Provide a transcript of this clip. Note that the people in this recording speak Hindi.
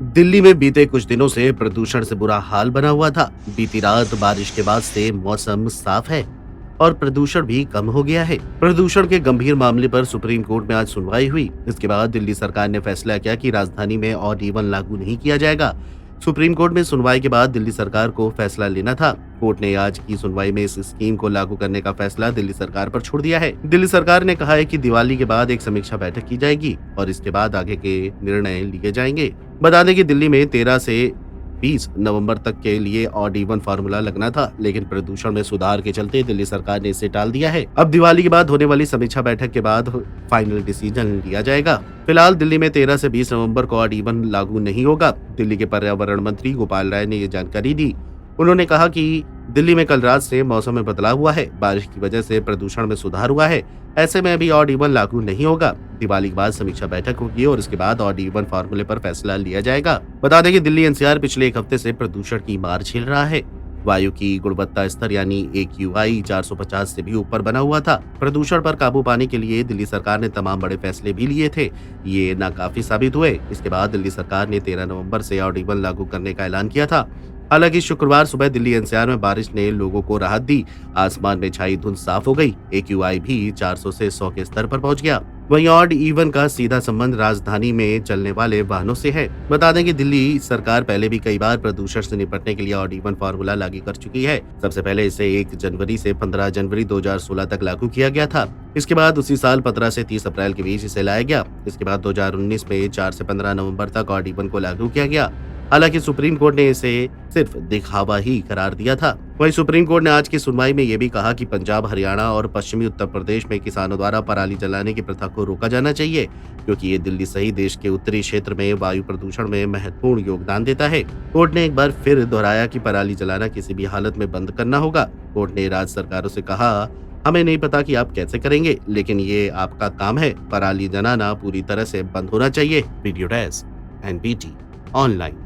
दिल्ली में बीते कुछ दिनों से प्रदूषण से बुरा हाल बना हुआ था। बीती रात बारिश के बाद से मौसम साफ है और प्रदूषण भी कम हो गया है। प्रदूषण के गंभीर मामले पर सुप्रीम कोर्ट में आज सुनवाई हुई। इसके बाद दिल्ली सरकार ने फैसला किया कि राजधानी में ऑड इवन लागू नहीं किया जाएगा। सुप्रीम कोर्ट में सुनवाई के बाद दिल्ली सरकार को फैसला लेना था। कोर्ट ने आज की सुनवाई में इस स्कीम को लागू करने का फैसला दिल्ली सरकार पर छोड़ दिया है। दिल्ली सरकार ने कहा है कि दिवाली के बाद एक समीक्षा बैठक की जाएगी और इसके बाद आगे के निर्णय लिए जाएंगे। बता दें कि दिल्ली में 13 से 20 नवंबर तक के लिए ऑड इवन फार्मूला लगना था, लेकिन प्रदूषण में सुधार के चलते दिल्ली सरकार ने इसे टाल दिया है। अब दिवाली के बाद होने वाली समीक्षा बैठक के बाद फाइनल डिसीजन लिया जाएगा। फिलहाल दिल्ली में 13 से 20 नवंबर को ऑड इवन लागू नहीं होगा। दिल्ली के पर्यावरण मंत्री गोपाल राय ने ये जानकारी दी। उन्होंने कहा कि दिल्ली में कल रात से मौसम में बदलाव हुआ है। बारिश की वजह से प्रदूषण में सुधार हुआ है। ऐसे में अभी ऑड इवन लागू नहीं होगा। दिवाली के बाद समीक्षा बैठक होगी और इसके बाद ऑड इवन फार्मूले पर फैसला लिया जाएगा। बता दें कि दिल्ली एनसीआर पिछले एक हफ्ते से प्रदूषण की मार झेल रहा है। वायु की गुणवत्ता स्तर यानी AQI 450 से भी ऊपर बना हुआ था। प्रदूषण पर काबू पाने के लिए दिल्ली सरकार ने तमाम बड़े फैसले भी लिए थे। ये नाकाफी साबित हुए। इसके बाद दिल्ली सरकार ने 13 नवंबर से ऑड इवन लागू करने का ऐलान किया था। हालांकि शुक्रवार सुबह दिल्ली एनसीआर में बारिश ने लोगों को राहत दी। आसमान में छाई धुंध साफ हो गई। AQI भी 400 से 100 के स्तर पर पहुंच गया। वहीं ऑड इवन का सीधा संबंध राजधानी में चलने वाले वाहनों से है। बता दें कि दिल्ली सरकार पहले भी कई बार प्रदूषण से निपटने के लिए ऑड इवन फार्मूला लागू कर चुकी है। सबसे पहले इसे 1 जनवरी से 15 जनवरी 2016 तक लागू किया गया था। इसके बाद उसी साल 15 से 30 अप्रैल के बीच इसे लाया गया। इसके बाद 2019 में 4 से 15 नवंबर तक ऑड इवन को लागू किया गया। हालांकि सुप्रीम कोर्ट ने इसे सिर्फ दिखावा ही करार दिया था। वहीं सुप्रीम कोर्ट ने आज की सुनवाई में यह भी कहा कि पंजाब, हरियाणा और पश्चिमी उत्तर प्रदेश में किसानों द्वारा पराली जलाने की प्रथा को रोका जाना चाहिए, क्योंकि ये दिल्ली सहित देश के उत्तरी क्षेत्र में वायु प्रदूषण में महत्वपूर्ण योगदान देता है। कोर्ट ने एक बार फिर दोहराया कि पराली जलाना किसी भी हालत में बंद करना होगा। कोर्ट ने राज्य सरकारों से कहा, हमें नहीं पता कि आप कैसे करेंगे, लेकिन ये आपका काम है। पराली जलाना पूरी तरह से बंद होना चाहिए। Video desk NBT online.